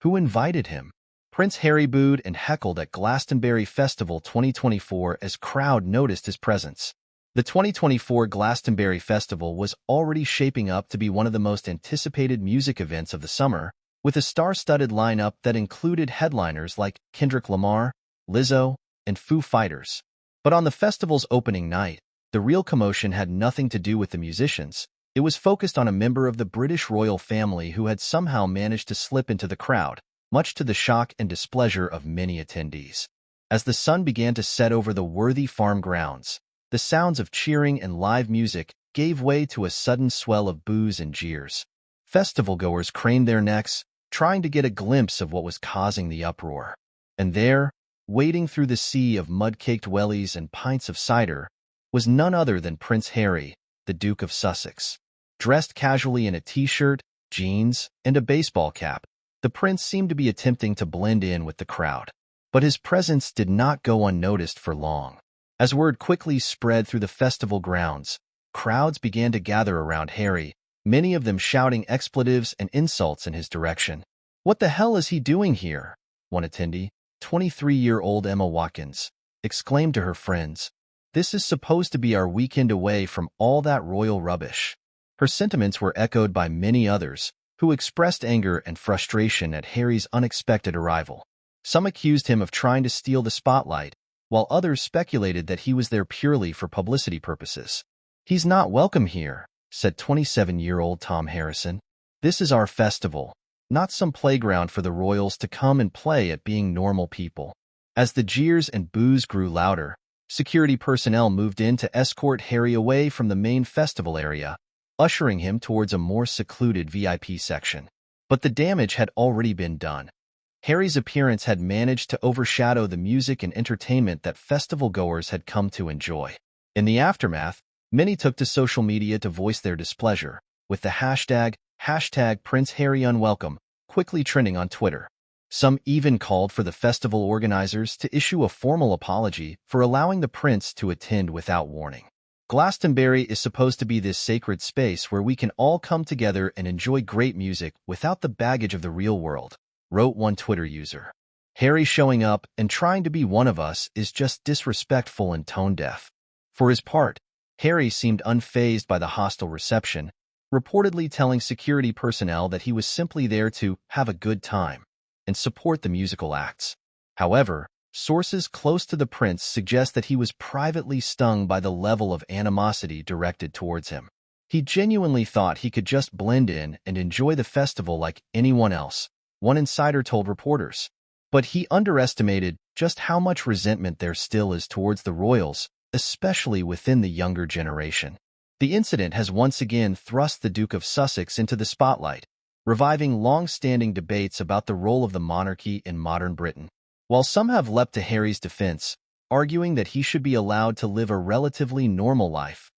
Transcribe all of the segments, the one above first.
Who invited him? Prince Harry booed and heckled at Glastonbury Festival 2024 as crowd noticed his presence. The 2024 Glastonbury Festival was already shaping up to be one of the most anticipated music events of the summer, with a star-studded lineup that included headliners like Kendrick Lamar, Lizzo, and Foo Fighters. But on the festival's opening night, the real commotion had nothing to do with the musicians. It was focused on a member of the British royal family who had somehow managed to slip into the crowd, much to the shock and displeasure of many attendees. As the sun began to set over the worthy farm grounds, the sounds of cheering and live music gave way to a sudden swell of boos and jeers. Festival-goers craned their necks, trying to get a glimpse of what was causing the uproar. And there, wading through the sea of mud-caked wellies and pints of cider, was none other than Prince Harry, the Duke of Sussex. Dressed casually in a t-shirt, jeans, and a baseball cap, the prince seemed to be attempting to blend in with the crowd. But his presence did not go unnoticed for long. As word quickly spread through the festival grounds, crowds began to gather around Harry, many of them shouting expletives and insults in his direction. "What the hell is he doing here?" one attendee, 23-year-old Emma Watkins, exclaimed to her friends. "This is supposed to be our weekend away from all that royal rubbish." Her sentiments were echoed by many others, who expressed anger and frustration at Harry's unexpected arrival. Some accused him of trying to steal the spotlight, while others speculated that he was there purely for publicity purposes. "He's not welcome here," said 27-year-old Tom Harrison. "This is our festival, not some playground for the royals to come and play at being normal people." As the jeers and boos grew louder, security personnel moved in to escort Harry away from the main festival area, ushering him towards a more secluded VIP section. But the damage had already been done. Harry's appearance had managed to overshadow the music and entertainment that festival-goers had come to enjoy. In the aftermath, many took to social media to voice their displeasure, with the hashtag Prince Harry Unwelcome quickly trending on Twitter. Some even called for the festival organizers to issue a formal apology for allowing the prince to attend without warning. Glastonbury is supposed to be this sacred space where we can all come together and enjoy great music without the baggage of the real world, wrote one Twitter user. Harry showing up and trying to be one of us is just disrespectful and tone-deaf. For his part, Harry seemed unfazed by the hostile reception, reportedly telling security personnel that he was simply there to have a good time and support the musical acts. However, sources close to the prince suggest that he was privately stung by the level of animosity directed towards him. He genuinely thought he could just blend in and enjoy the festival like anyone else, one insider told reporters. But he underestimated just how much resentment there still is towards the royals, especially within the younger generation. The incident has once again thrust the Duke of Sussex into the spotlight, reviving long-standing debates about the role of the monarchy in modern Britain. While some have leapt to Harry's defense, arguing that he should be allowed to live a relatively normal life,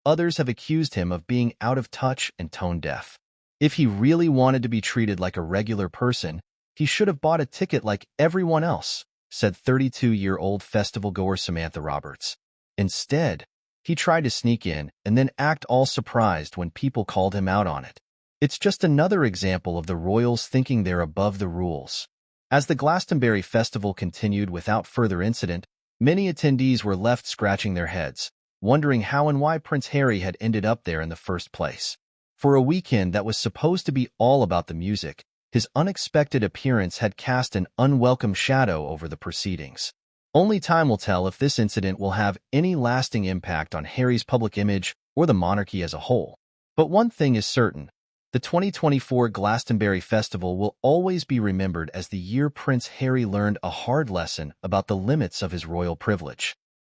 others have accused him of being out of touch and tone-deaf. If he really wanted to be treated like a regular person, he should have bought a ticket like everyone else, said 32-year-old festival-goer Samantha Roberts. Instead, he tried to sneak in and then act all surprised when people called him out on it. It's just another example of the royals thinking they're above the rules. As the Glastonbury Festival continued without further incident, many attendees were left scratching their heads, wondering how and why Prince Harry had ended up there in the first place. For a weekend that was supposed to be all about the music, his unexpected appearance had cast an unwelcome shadow over the proceedings. Only time will tell if this incident will have any lasting impact on Harry's public image or the monarchy as a whole. But one thing is certain. The 2024 Glastonbury Festival will always be remembered as the year Prince Harry learned a hard lesson about the limits of his royal privilege.